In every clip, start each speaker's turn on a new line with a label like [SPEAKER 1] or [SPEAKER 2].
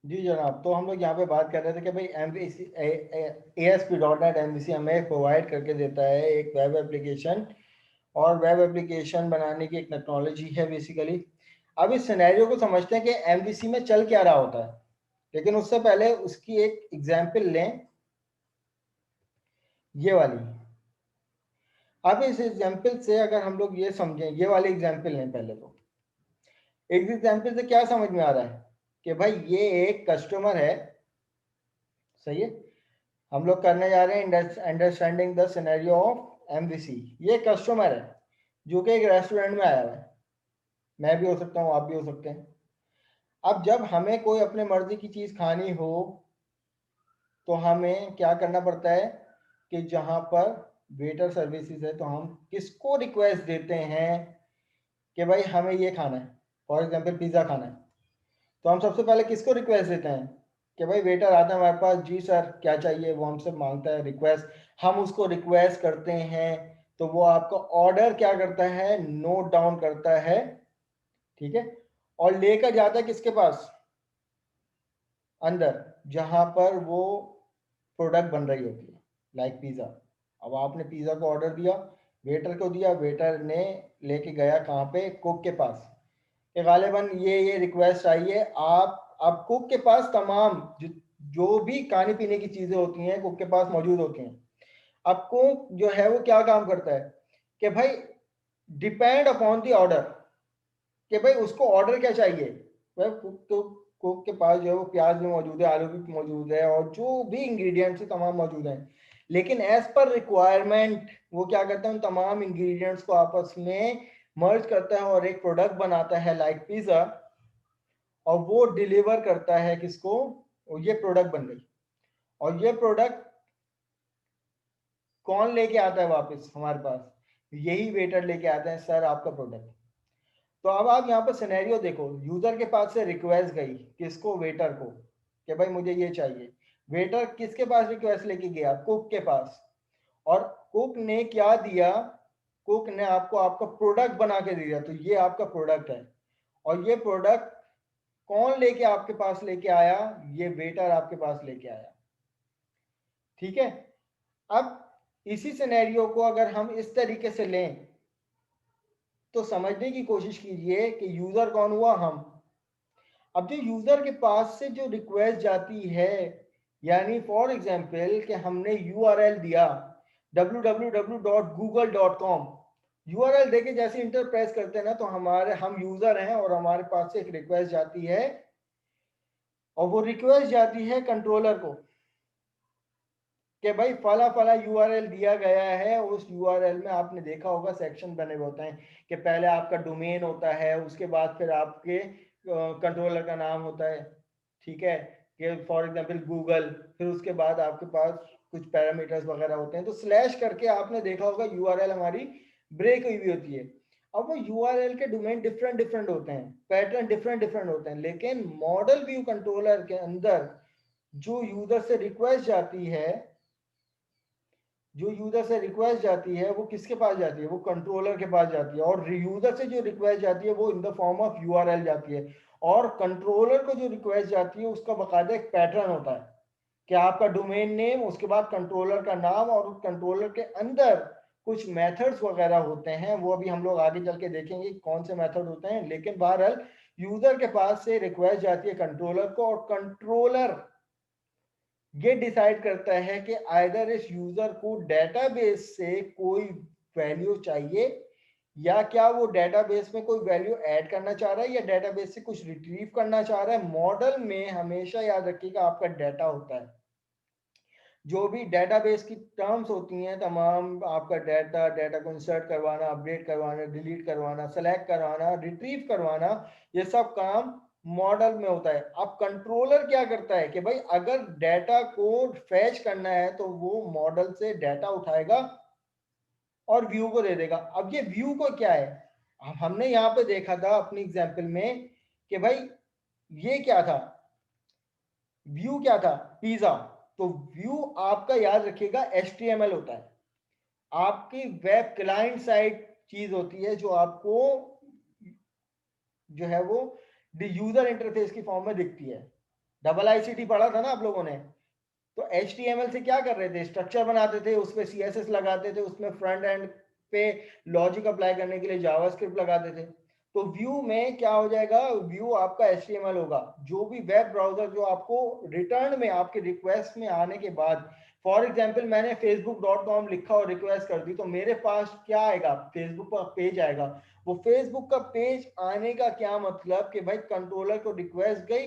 [SPEAKER 1] जी जनाब, तो हम लोग यहाँ पे बात कर रहे थे कि भाई MVC ASP.NET MVC हमें प्रोवाइड करके देता है एक वेब एप्लीकेशन, और वेब एप्लीकेशन बनाने की एक टेक्नोलॉजी है बेसिकली। अब इस सिनेरियो को समझते हैं कि MVC में चल क्या रहा होता है, लेकिन उससे पहले उसकी एक एग्जाम्पल लें, ये वाली। अब इस एग्जाम्पल से अगर हम लोग ये समझें, ये वाली एग्जाम्पल लें पहले, तो एक एग्जाम्पल से क्या समझ में आ रहा है कि भाई ये एक कस्टमर है, सही है। हम लोग करने जा रहे हैं understanding the scenario of MVC। ये कस्टमर है जो कि एक रेस्टोरेंट में आया है, मैं भी हो सकता हूँ, आप भी हो सकते हैं। अब जब हमें कोई अपने मर्जी की चीज़ खानी हो तो हमें क्या करना पड़ता है कि जहाँ पर वेटर सर्विसेज है तो हम किसको रिक्वेस्ट देते हैं कि भाई हमें ये खाना है, फॉर एग्जांपल पिज़्ज़ा खाना है, तो हम सबसे पहले किसको रिक्वेस्ट देते हैं कि भाई वेटर आता है हमारे पास, जी सर क्या चाहिए, वो हमसे मांगता है रिक्वेस्ट, हम उसको रिक्वेस्ट करते हैं, तो वो आपका ऑर्डर क्या करता है, नोट डाउन करता है, ठीक है, और लेकर जाता है किसके पास, अंदर, जहां पर वो प्रोडक्ट बन रही होती है, लाइक पिज़्ज़ा। अब आपने पिज़्ज़ा को ऑर्डर दिया, वेटर को दिया, वेटर ने लेके गया कहाँ पे, कुक के पास, कि गालिबन ये रिक्वेस्ट आई है। आप अब कुक के पास तमाम जो भी खाने पीने की चीज़ें होती हैं कुक के पास मौजूद होती हैं। अब कुक जो है वो क्या काम करता है कि भाई डिपेंड अपॉन द ऑर्डर, कि भाई उसको ऑर्डर क्या चाहिए। वह कुक के पास जो है वो प्याज भी मौजूद है, आलू भी मौजूद है, और जो भी इंग्रेडिएंट्स तमाम मौजूद हैं, लेकिन एज पर रिक्वायरमेंट वो क्या करता है, उन तमाम इंग्रेडिएंट्स को आपस में मर्ज करता है और एक प्रोडक्ट बनाता है लाइक पिज़्ज़ा, और वो डिलीवर करता है किसको, ये प्रोडक्ट बन गई। और ये प्रोडक्ट कौन लेके आता है वापस हमारे पास, यही वेटर लेके आता है, सर आपका प्रोडक्ट। तो अब आप यहाँ पर सिनेरियो देखो, यूजर के पास से रिक्वेस्ट गई किसको, वेटर को, कि भाई मुझे ये चाहिए। वेटर किसके पास रिक्वेस्ट लेके गया, कुक के पास, और कुक ने क्या दिया, कुक ने आपको आपका प्रोडक्ट बना के दिया, तो ये आपका प्रोडक्ट है। और ये प्रोडक्ट कौन लेके आपके पास लेके आया, ये वेटर आपके पास लेके आया, ठीक है। अब इसी सिनेरियो को अगर हम इस तरीके से लें तो समझने की कोशिश कीजिए कि यूजर कौन हुआ, हम। अब जो यूजर के पास से जो रिक्वेस्ट जाती है, यानी फॉर एग्जांपल कि हमने यूआरएल दिया www.google.com, यूआरएल देके जैसे इंटर प्रेस करते हैं ना, तो हम यूजर हैं और हमारे पास से एक रिक्वेस्ट जाती है, और वो रिक्वेस्ट जाती है कंट्रोलर को कि भाई फला फला यूआरएल दिया गया है। उस यूआरएल में आपने देखा होगा सेक्शन बने हुए होते हैं कि पहले आपका डोमेन होता है, उसके बाद फिर आपके कंट्रोलर का नाम होता है, ठीक है, कि फॉर एग्जांपल गूगल, फिर उसके बाद आपके पास कुछ पैरामीटर्स वगैरह होते हैं, तो स्लैश करके आपने देखा होगा यूआरएल हमारी ब्रेक हुई हुई होती है। अब वो यूआरएल के डोमेन डिफरेंट डिफरेंट होते हैं, पैटर्न डिफरेंट डिफरेंट होते हैं, लेकिन मॉडल व्यू कंट्रोलर के अंदर जो यूजर से रिक्वेस्ट जाती है, जो यूजर से रिक्वेस्ट जाती है वो किसके पास जाती है, वो कंट्रोलर के पास जाती है। और यूजर से जो रिक्वेस्ट जाती है वो in the form of URL जाती है, और कंट्रोलर को जो रिक्वेस्ट जाती है उसका बाकायदा एक पैटर्न होता है कि आपका डोमेन नेम, उसके बाद कंट्रोलर का नाम, और कंट्रोलर के अंदर कुछ मेथड्स वगैरह होते हैं, वो अभी हम लोग आगे चल के देखेंगे कौन से मेथड होते हैं। लेकिन बहरहाल यूजर के पास से रिक्वेस्ट जाती है कंट्रोलर को, और कंट्रोलर ये डिसाइड करता है कि आइदर इस यूजर को डेटाबेस से कोई वैल्यू चाहिए, या क्या वो डेटाबेस में कोई वैल्यू ऐड करना चाह रहा है, या डेटाबेस से कुछ रिट्रीव करना चाह रहा है। मॉडल में हमेशा याद रखिएगा आपका डाटा होता है, जो भी डेटाबेस की टर्म्स होती हैं तमाम, आपका डाटा को इंसर्ट करवाना, अपडेट करवाना, डिलीट करवाना, सेलेक्ट करवाना, रिट्रीव करवाना, ये सब काम मॉडल में होता है। अब कंट्रोलर क्या करता है कि भाई अगर डाटा को फैच करना है तो वो मॉडल से डाटा उठाएगा और व्यू को दे देगा। अब ये व्यू को क्या है, हमने यहाँ पे देखा था अपनी एग्जाम्पल में कि भाई ये क्या था, व्यू क्या था, पिज्जा। तो व्यू आपका याद रखिएगा HTML होता है, आपकी वेब क्लाइंट साइड चीज होती है जो आपको जो है वो यूजर इंटरफेस की फॉर्म में दिखती है। डबल ICT पढ़ा था ना आप लोगों ने, तो HTML से क्या कर रहे थे, स्ट्रक्चर बनाते थे, उसमें CSS लगाते थे, उसमें फ्रंट एंड पे लॉजिक अप्लाई करने के लिए जावास्क्रिप्ट लगाते थे। तो व्यू में क्या हो जाएगा, व्यू आपका HTML होगा। जो भी वेब ब्राउजर जो आपको रिटर्न में आपके रिक्वेस्ट में आने के बाद, फॉर एग्जाम्पल मैंने facebook.com लिखा और रिक्वेस्ट कर दी, तो मेरे पास क्या आएगा, फेसबुक का पेज आएगा। वो फेसबुक का पेज आने का क्या मतलब कि भाई कंट्रोलर को रिक्वेस्ट गई,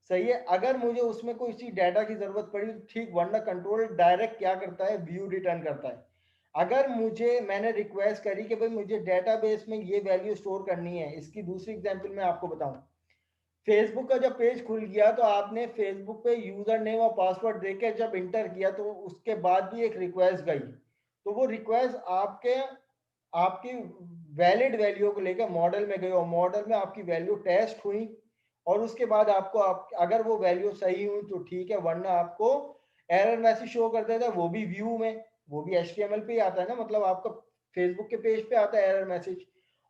[SPEAKER 1] सही है। अगर मुझे उसमें कोई सी डाटा की जरूरत पड़ी तो ठीक, वरना कंट्रोल डायरेक्ट क्या करता है, व्यू रिटर्न करता है। अगर मुझे मैंने रिक्वेस्ट करी कि भाई मुझे डेटाबेस में ये वैल्यू स्टोर करनी है, इसकी दूसरी एग्जांपल मैं आपको बताऊं। फेसबुक का जब पेज खुल गया तो आपने फेसबुक पे यूजर नेम और पासवर्ड देके जब इंटर किया तो उसके बाद भी एक रिक्वेस्ट गई, तो वो रिक्वेस्ट आपके आपकी वैलिड वैल्यू को लेकर मॉडल में गई और मॉडल में आपकी वैल्यू टेस्ट हुई, और उसके बाद आपको अगर वो वैल्यू सही हुई तो ठीक है, वरना आपको एरर मैसेज शो कर देता है, वो भी व्यू में, वो भी HTML पे ही आता है ना, मतलब आपका फेसबुक के पेज पे आता है एरर मैसेज।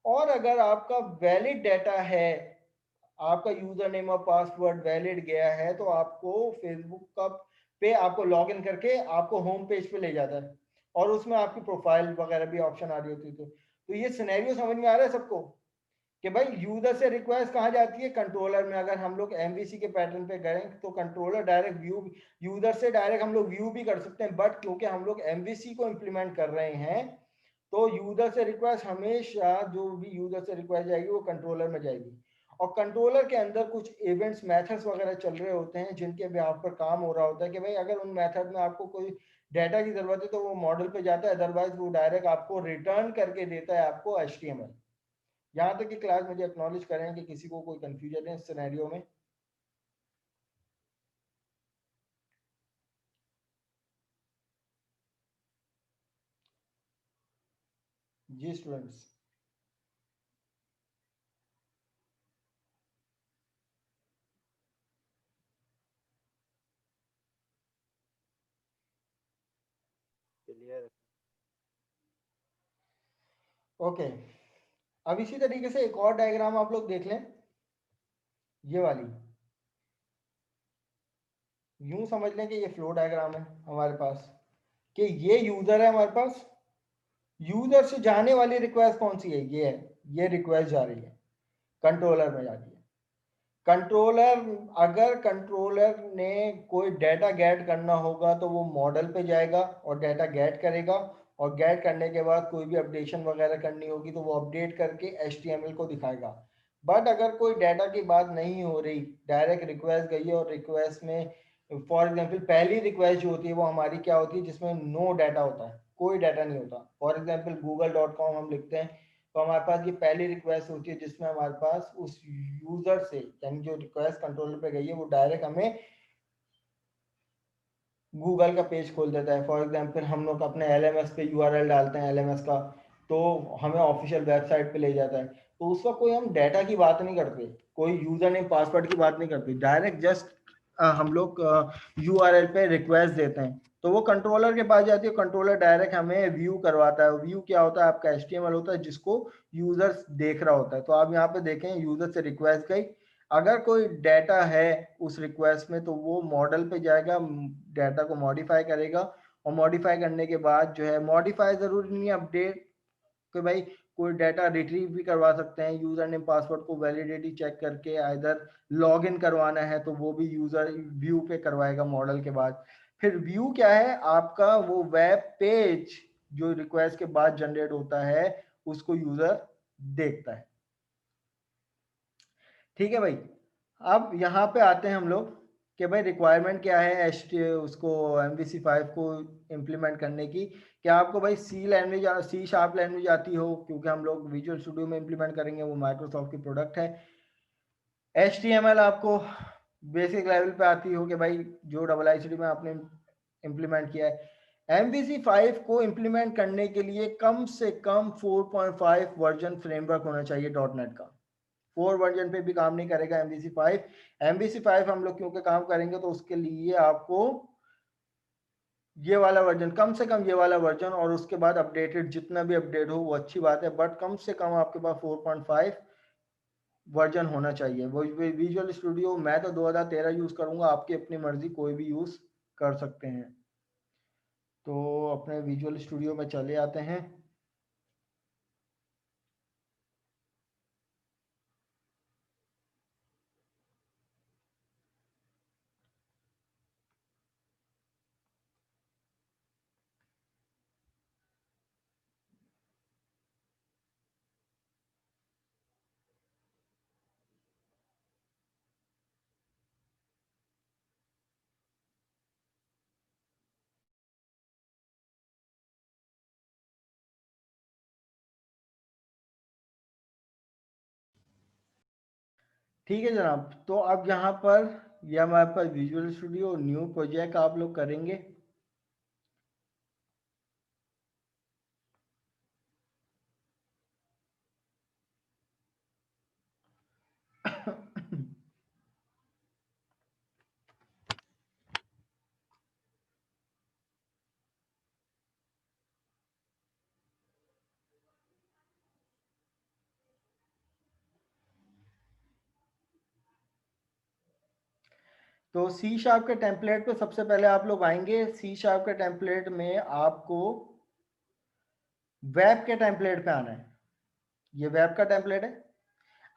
[SPEAKER 1] और अगर आपका वैलिड डाटा है, आपका यूजर नेम और पासवर्ड वैलिड गया है, तो आपको फेसबुक का पे आपको लॉग इन करके आपको होम पेज पे ले जाता है, और उसमें आपकी प्रोफाइल वगैरह भी ऑप्शन आ रही होती है। तो ये सिनेरियो समझ में आ रहा है सबको, कि भाई यूजर से रिक्वेस्ट कहाँ जाती है, कंट्रोलर में। अगर हम लोग MVC के पैटर्न पे करें तो कंट्रोलर डायरेक्ट व्यू, यूजर से डायरेक्ट हम लोग व्यू भी कर सकते हैं, बट क्योंकि हम लोग MVC को इम्प्लीमेंट कर रहे हैं, तो यूजर से रिक्वेस्ट हमेशा, जो भी यूजर से रिक्वेस्ट जाएगी वो कंट्रोलर में जाएगी। और कंट्रोलर के अंदर कुछ इवेंट्स मेथड्स वगैरह चल रहे होते हैं जिनके बिहाफ पर काम हो रहा होता है, कि भाई अगर उन मेथड में आपको कोई डाटा की जरूरत है तो वो मॉडल पे जाता है, अदरवाइज वो डायरेक्ट आपको रिटर्न करके देता है आपको HTML। यहाँ तक कि क्लास मुझे एक्नॉलेज करें कि किसी को कोई कंफ्यूजन है इस सिनेरियो में। जी स्टूडेंट्स।
[SPEAKER 2] क्लियर।
[SPEAKER 1] ओके, अब इसी तरीके से एक और डायग्राम आप लोग देख लें, ये वाली। यूं समझ लें कि ये फ्लो डायग्राम है हमारे पास, कि ये यूजर है हमारे पास, यूजर से जाने वाली रिक्वेस्ट कौन सी है, ये है, ये रिक्वेस्ट जा रही है, कंट्रोलर में जा रही है। कंट्रोलर, अगर कंट्रोलर ने कोई डाटा गेट करना होगा तो वो मॉडल पे जाएगा और डाटा गेट करेगा, और गेट करने के बाद कोई भी अपडेशन वगैरह करनी होगी तो वो अपडेट करके HTML को दिखाएगा। बट अगर कोई डाटा की बात नहीं हो रही, डायरेक्ट रिक्वेस्ट गई है, और रिक्वेस्ट में फॉर एग्जांपल पहली रिक्वेस्ट जो होती है वो हमारी क्या होती है, जिसमें नो डाटा होता है, कोई डाटा नहीं होता। फॉर एग्जांपल google.com हम लिखते हैं, तो हमारे पास ये पहली रिक्वेस्ट होती है जिसमें हमारे पास उस यूजर से, यानी जो रिक्वेस्ट कंट्रोलर पे गई है वो डायरेक्ट हमें गूगल का पेज खोल देता है। फॉर एग्जांपल हम लोग अपने LMS पे URL डालते हैं LMS का, तो हमें ऑफिशियल वेबसाइट पे ले जाता है। तो उस वक्त कोई हम डाटा की बात नहीं करते, कोई यूजर नेम पासवर्ड की बात नहीं करते, डायरेक्ट जस्ट हम लोग URL पे रिक्वेस्ट देते हैं, तो वो कंट्रोलर के पास जाती है, कंट्रोलर डायरेक्ट हमें व्यू करवाता है। व्यू क्या होता है, आपका HTML होता है जिसको यूजर देख रहा होता है। तो आप यहाँ पे देखें, यूजर से रिक्वेस्ट गई, अगर कोई डाटा है उस रिक्वेस्ट में तो वो मॉडल पे जाएगा, डाटा को मॉडिफाई करेगा, और मॉडिफाई करने के बाद जो है, मॉडिफाई जरूरी नहीं है अपडेट, कि भाई कोई डाटा रिट्रीव भी करवा सकते हैं, यूजर नेम पासवर्ड को वैलिडिटी चेक करके इधर लॉग इन करवाना है तो वो भी यूजर व्यू पे करवाएगा मॉडल के बाद। फिर व्यू क्या है, आपका वो वेब पेज जो रिक्वेस्ट के बाद जनरेट होता है उसको यूजर देखता है। ठीक है भाई, अब यहाँ पे आते हैं हम लोग कि भाई रिक्वायरमेंट क्या है उसको MVC5 को इम्प्लीमेंट करने की। क्या आपको भाई C# लैंग्वेज आती हो, क्योंकि हम लोग विजुअल स्टूडियो में इम्प्लीमेंट करेंगे, वो माइक्रोसॉफ्ट की प्रोडक्ट है। HTML आपको बेसिक लेवल पे आती हो कि भाई जो IICD में आपने इम्प्लीमेंट किया है। MVC5 को इम्प्लीमेंट करने के लिए कम से कम 4.5 वर्जन फ्रेमवर्क होना चाहिए .NET का। 4 वर्जन पे भी काम नहीं करेगा MVC5। MVC5 हम लोग क्योंकि काम करेंगे तो उसके लिए आपको ये वाला वर्जन, कम से कम ये वाला वर्जन, और उसके बाद अपडेटेड जितना भी अपडेट हो वो अच्छी बात है, बट कम से कम आपके पास 4.5 वर्जन होना चाहिए। वो विजुअल स्टूडियो मैं तो 2013 यूज़ करूँगा, आपकी अपनी मर्जी, कोई भी यूज़ कर सकते हैं। तो अपने विजुअल स्टूडियो में चले आते हैं। ठीक है जनाब, तो अब यहाँ पर ये हमारे पास विजुअल स्टूडियो न्यू प्रोजेक्ट आप लोग करेंगे। तो सी शार्प के टेम्पलेट पे सबसे पहले आप लोग आएंगे। सी शार्प के टेम्पलेट में आपको वेब के टेम्पलेट पे आना है। ये वेब का टेम्पलेट है।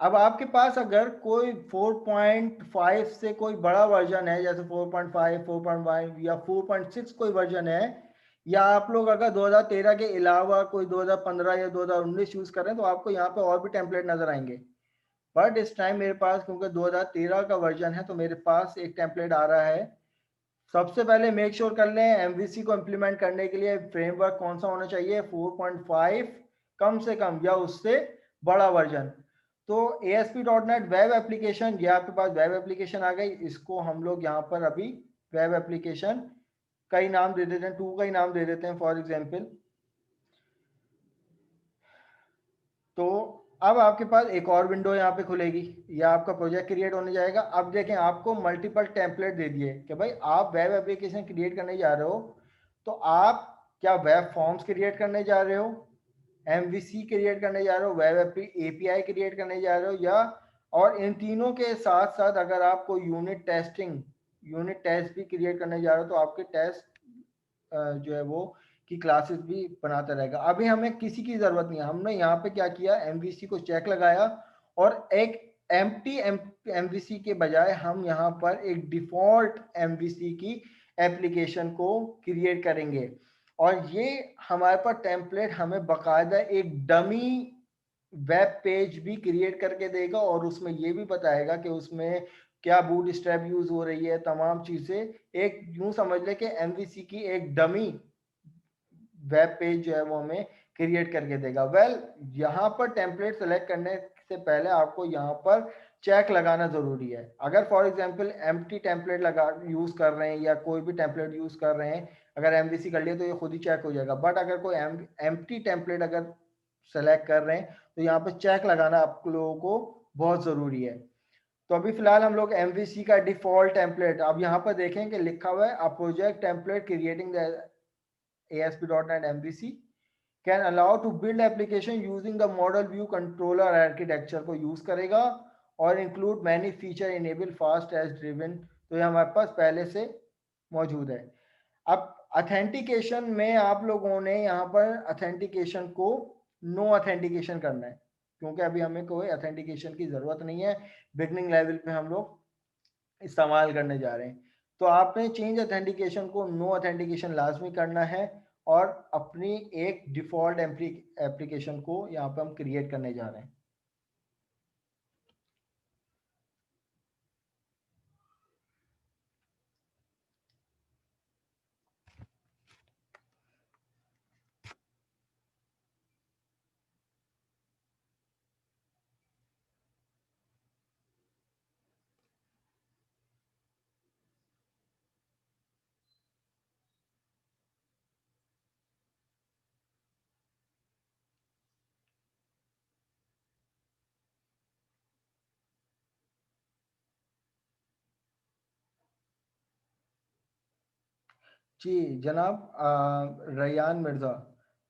[SPEAKER 1] अब आपके पास अगर कोई 4.5 से कोई बड़ा वर्जन है, जैसे 4.5, 4.1 या 4.6 कोई वर्जन है, या आप लोग अगर 2013 के अलावा कोई 2015 या 2019 यूज कर रहे हैं, तो आपको यहाँ पे और भी टेम्पलेट नजर आएंगे। बट इस टाइम मेरे पास क्योंकि 2013 का वर्जन है, तो मेरे पास एक टेम्पलेट आ रहा है। सबसे पहले मेक श्योर कर लें एमवीसी को इम्प्लीमेंट करने के लिए फ्रेमवर्क कौन सा होना चाहिए, 4.5 कम से कम या उससे बड़ा वर्जन। तो ASP.NET वेब एप्लीकेशन, ये आपके पास वेब एप्लीकेशन आ गई। इसको हम लोग यहाँ पर अभी वेब एप्लीकेशन का ही नाम दे देते हैं, 2 का ही नाम दे देते हैं फॉर एग्जाम्पल। तो अब आपके पास एक और विंडो यहाँ पे खुलेगी, या आपका प्रोजेक्ट क्रिएट होने जाएगा। अब देखें, आपको मल्टीपल टेम्पलेट दे दिए कि भाई आप वेब एप्लीकेशन क्रिएट करने जा रहे हो, तो आप क्या वेब फॉर्म्स क्रिएट करने जा रहे हो, MVC क्रिएट करने जा रहे हो, वेब API क्रिएट करने जा रहे हो, या और इन तीनों के साथ साथ अगर आपको यूनिट टेस्ट भी क्रिएट करने जा रहे हो, तो आपके टेस्ट जो है वो की क्लासेस भी बनाता रहेगा। अभी हमें किसी की जरूरत नहीं है। हमने यहाँ पे क्या किया, MVC को चेक लगाया और एक एम्प्टी MVC के बजाय हम यहाँ पर एक डिफॉल्ट MVC की एप्लीकेशन को क्रिएट करेंगे। और ये हमारे पास टेम्पलेट हमें बकायदा एक डमी वेब पेज भी क्रिएट करके देगा, और उसमें ये भी बताएगा कि उसमें क्या बूट स्ट्रैप यूज हो रही है, तमाम चीजें। एक यूं समझ ले कि MVC की एक डमी वेब पेज जो है वो हमें क्रिएट करके देगा। यहाँ पर टेम्पलेट सेलेक्ट करने से पहले आपको यहाँ पर चेक लगाना जरूरी है। अगर फॉर एग्जांपल एम्प्टी टेम्पलेट लगा यूज कर रहे हैं या कोई भी टेम्पलेट यूज कर रहे हैं, अगर MVC कर लिया तो ये खुद ही चेक हो जाएगा। बट अगर कोई एम्प्टी टेम्पलेट अगर सेलेक्ट कर रहे हैं, तो यहाँ पे चेक लगाना आप लोगों को बहुत जरूरी है। तो अभी फिलहाल हम लोग MVC का डिफॉल्ट टेम्पलेट, अब यहाँ पर देखें कि लिखा हुआ है, a project template creating the ASP.NET MVC can allow to build application using the model view controller architecture को यूज करेगा और include many feature enable fast as driven. तो ये हमारे पास पहले से मौजूद है। अब अथेंटिकेशन में आप लोगों ने यहाँ पर अथेंटिकेशन को नो अथेंटिकेशन करना है, क्योंकि अभी हमें कोई अथेंटिकेशन की जरूरत नहीं है। बिगनिंग लेवल पे हम लोग इस्तेमाल करने जा रहे हैं। तो आपने चेंज अथेंटिकेशन को नो अथेंटिकेशन लाजमी करना है, और अपनी एक डिफॉल्ट एप्लीकेशन को यहाँ पे हम क्रिएट करने जा रहे हैं। जी जनाब रैयान मिर्ज़ा,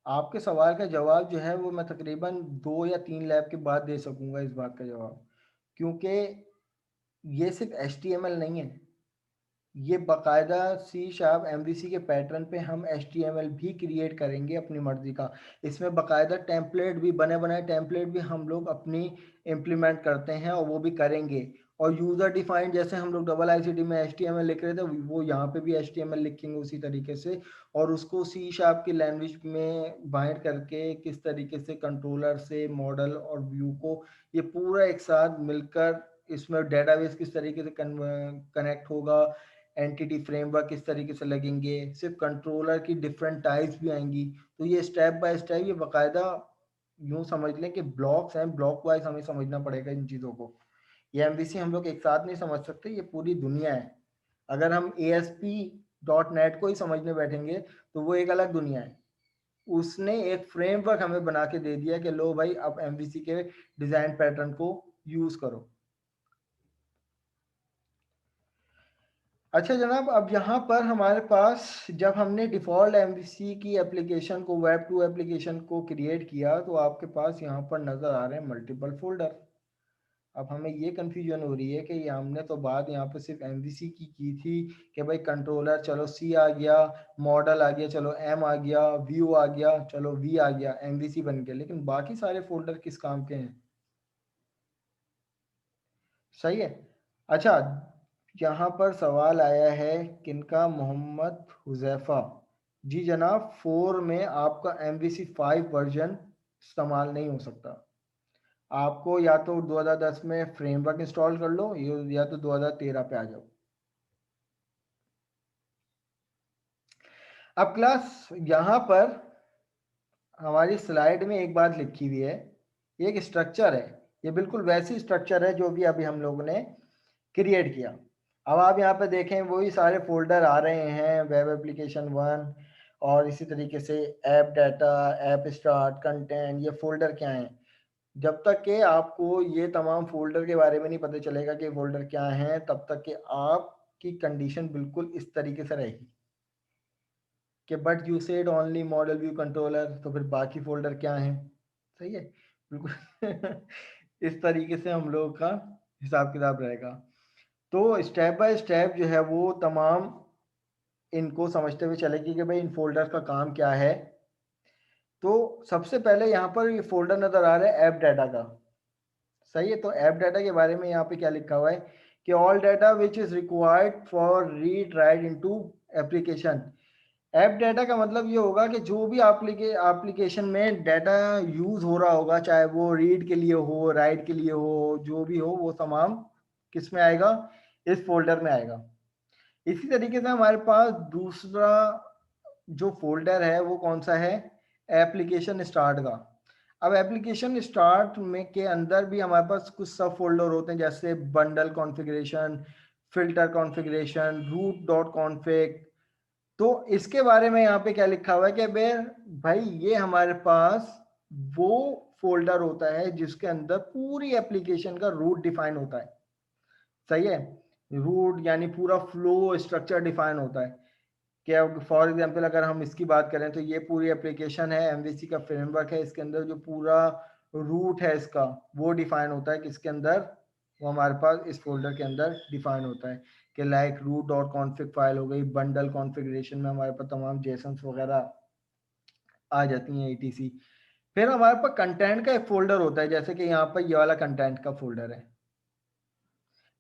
[SPEAKER 1] आपके सवाल का जवाब जो है वो मैं तकरीबन 2 या 3 लैब के बाद दे सकूंगा इस बात का जवाब, क्योंकि ये सिर्फ HTML नहीं है, ये बाकायदा C#MVC के पैटर्न पे हम HTML भी क्रिएट करेंगे अपनी मर्जी का। इसमें बाकायदा टेम्पलेट भी, बने बनाए टेम्पलेट भी हम लोग अपनी इम्प्लीमेंट करते हैं और वो भी करेंगे। और यूज़र डिफाइंड जैसे हम लोग ICT में HTML लिख रहे थे, वो यहाँ पे भी HTML लिखेंगे उसी तरीके से, और उसको C# की लैंग्वेज में बाइंड करके किस तरीके से कंट्रोलर से मॉडल और व्यू को ये पूरा एक साथ मिलकर इसमें डेटाबेस किस तरीके से कनेक्ट होगा, एंटिटी फ्रेमवर्क किस तरीके से लगेंगे, सिर्फ कंट्रोलर की डिफरेंट टाइप्स भी आएंगी। तो ये स्टेप बाय स्टेप, ये बाकायदा यूं समझ लें कि ब्लॉक्स हैं, ब्लॉक वाइज हमें समझना पड़ेगा इन चीज़ों को। ये MVC हम लोग एक साथ नहीं समझ सकते, ये पूरी दुनिया है। अगर हम ASP.NET को ही समझने बैठेंगे तो वो एक अलग दुनिया है। उसने एक फ्रेमवर्क हमें बना के दे दिया कि लो भाई अब MVC के डिजाइन पैटर्न को यूज करो। अच्छा जनाब, अब यहाँ पर हमारे पास जब हमने डिफ़ॉल्ट MVC की एप्लीकेशन को, वेब 2 एप्लीकेशन को क्रिएट किया, तो आपके पास यहाँ पर नज़र आ रहे हैं मल्टीपल फोल्डर। अब हमें ये कन्फ्यूजन हो रही है कि ये हमने तो बात यहाँ पर सिर्फ MVC की थी कि भाई कंट्रोलर चलो C आ गया, मॉडल आ गया चलो M आ गया, व्यू आ गया चलो V आ गया, MVC बन गया, लेकिन बाकी सारे फोल्डर किस काम के हैं? सही है। अच्छा, यहाँ पर सवाल आया है किनका, मोहम्मद हुजैफा। जी जनाब, 4 में आपका MVC 5 वर्जन इस्तेमाल नहीं हो सकता। आपको या तो 2010 में फ्रेमवर्क इंस्टॉल कर लो, या तो 2013 पे आ जाओ। अब क्लास यहाँ पर हमारी स्लाइड में एक बात लिखी हुई है, ये एक स्ट्रक्चर है, ये बिल्कुल वैसी स्ट्रक्चर है जो भी अभी हम लोगों ने क्रिएट किया। अब आप यहाँ पे देखें वही सारे फोल्डर आ रहे हैं, वेब एप्लीकेशन 1 और इसी तरीके से app data, app start, content, ये फोल्डर क्या हैं। जब तक कि आपको ये तमाम फोल्डर के बारे में नहीं पता चलेगा कि फोल्डर क्या हैं, तब तक कि आपकी कंडीशन बिल्कुल इस तरीके से रहेगी कि but you said only model view controller, तो फिर बाकी फोल्डर क्या हैं। सही है, बिल्कुल इस तरीके से हम लोग का हिसाब किताब रहेगा। तो स्टेप बाय स्टेप जो है वो तमाम इनको समझते हुए चलेगी कि भाई इन फोल्डर का काम क्या है। तो सबसे पहले यहाँ पर ये फोल्डर नजर आ रहा है ऐप डाटा का। सही है, तो ऐप डाटा के बारे में यहाँ पे क्या लिखा हुआ है कि all data which is required for read write into application. App data का मतलब ये होगा कि जो भी एप्लीकेशन में डाटा यूज हो रहा होगा, चाहे वो रीड के लिए हो, राइट के लिए हो, जो भी हो, वो तमाम किस में आएगा, इस फोल्डर में आएगा। इसी तरीके से हमारे पास दूसरा जो फोल्डर है वो कौन सा है, एप्लीकेशन स्टार्ट का। अब एप्लीकेशन स्टार्ट में के अंदर भी हमारे पास कुछ सब फोल्डर होते हैं, जैसे bundle configuration, filter configuration, route dot config. तो इसके बारे में यहाँ पे क्या लिखा हुआ है कि भाई ये हमारे पास वो फोल्डर होता है जिसके अंदर पूरी एप्लीकेशन का रूट डिफाइन होता है। सही है, रूट यानी पूरा फ्लो स्ट्रक्चर डिफाइन होता है। क्या फॉर एग्जांपल अगर हम इसकी बात करें तो ये पूरी एप्लीकेशन है, MVC का फ्रेमवर्क है, इसके अंदर जो पूरा रूट है इसका वो डिफाइन होता है किसके अंदर, वो हमारे पास इस फोल्डर के अंदर डिफाइन होता है कि like route dot config file हो गई, बंडल कॉन्फ़िगरेशन में हमारे पास तमाम जेसन्स वगैरह आ जाती हैं, ETC। फिर हमारे पास कंटेंट का एक फोल्डर होता है, जैसे कि यहाँ पर ये वाला कंटेंट का फोल्डर है।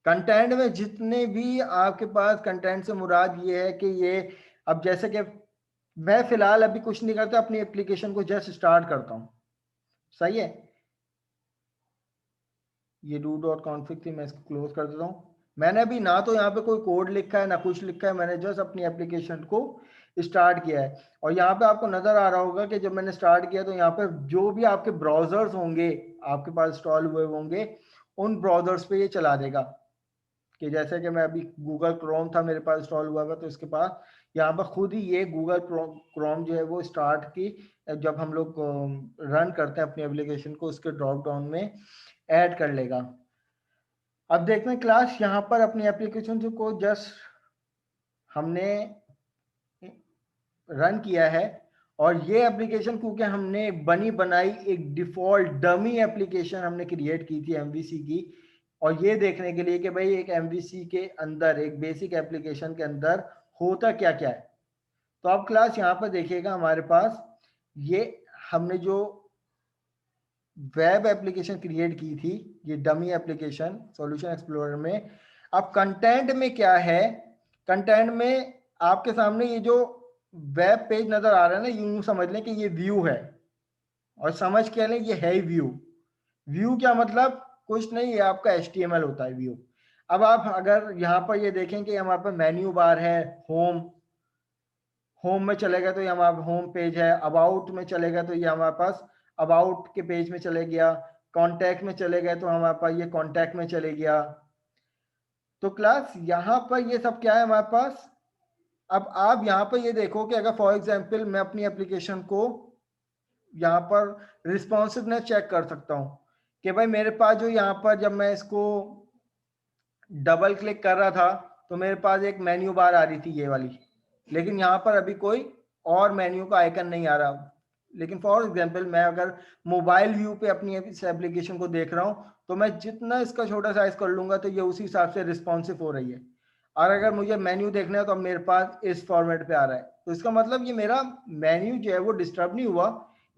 [SPEAKER 1] कंटेंट में जितने भी आपके पास कंटेंट से मुराद ये है कि ये, अब जैसे कि मैं फिलहाल अभी कुछ नहीं करता, अपनी एप्लीकेशन को जस्ट स्टार्ट करता हूँ। सही है, ये डू डॉट कॉन्फिग थी, मैं इसको क्लोज कर देता हूँ। मैंने अभी ना तो यहाँ पे कोई कोड लिखा है ना कुछ लिखा है, मैंने जस्ट अपनी एप्लीकेशन को स्टार्ट किया है। और यहाँ पे आपको नजर आ रहा होगा कि जब मैंने स्टार्ट किया तो यहाँ पे जो भी आपके ब्राउजर्स होंगे आपके पास इंस्टॉल हुए होंगे, उन ब्राउजर्स पे ये चला देगा। कि जैसे कि मैं अभी गूगल क्रोम था मेरे पास इंस्टॉल हुआ था, तो इसके पास यहाँ पर खुद ही ये गूगल क्रोम जो है वो स्टार्ट की, जब हम लोग रन करते हैं अपनी एप्लीकेशन को, उसके ड्रॉप डाउन में ऐड कर लेगा। अब देखते हैं क्लास, यहाँ पर अपनी एप्लीकेशन को जस्ट हमने रन किया है। और ये एप्लीकेशन क्योंकि हमने बनी बनाई एक डिफॉल्ट डमी एप्लीकेशन हमने क्रिएट की थी एमवीसी की, और ये देखने के लिए कि भाई एक एमवीसी के अंदर एक बेसिक एप्लीकेशन के अंदर होता क्या क्या है। तो अब क्लास यहाँ पर देखिएगा हमारे पास ये हमने जो वेब एप्लीकेशन क्रिएट की थी, ये डमी एप्लीकेशन सॉल्यूशन एक्सप्लोरर में। अब कंटेंट में क्या है, कंटेंट में आपके सामने ये जो वेब पेज नजर आ रहा है ना, यूं समझ लें कि ये व्यू है, और समझ के लें ये है व्यू। व्यू क्या मतलब, कुछ नहीं, ये आपका HTML होता है व्यू। अब आप अगर यहाँ पर ये देखें कि हमारे पास मेन्यू बार है, होम, होम में चलेगा तो ये हमारा होम पेज है, अबाउट में चलेगा तो ये हमारे पास अबाउट के पेज में चले गया, कॉन्टैक्ट में चले गए तो हमारे पास ये कॉन्टैक्ट में चले गया। तो क्लास यहाँ पर ये सब क्या है हमारे पास। अब आप यहाँ पर ये देखो कि अगर फॉर एग्जांपल मैं अपनी एप्लीकेशन को यहाँ पर रिस्पॉन्सिवनेस चेक कर सकता हूँ कि भाई मेरे पास जो यहाँ पर जब मैं इसको डबल क्लिक कर रहा था तो मेरे पास एक मेन्यू बार आ रही थी ये वाली, लेकिन यहाँ पर अभी कोई और मेन्यू का आइकन नहीं आ रहा। लेकिन फॉर एग्जांपल मैं अगर मोबाइल व्यू पे अपनी इस एप्लीकेशन को देख रहा हूँ तो मैं जितना इसका छोटा साइज कर लूंगा तो ये उसी हिसाब से रिस्पॉन्सिव हो रही है। और अगर मुझे मेन्यू देखना है तो अब मेरे पास इस फॉर्मेट पे आ रहा है, तो इसका मतलब ये मेरा मेन्यू जो है वो डिस्टर्ब नहीं हुआ।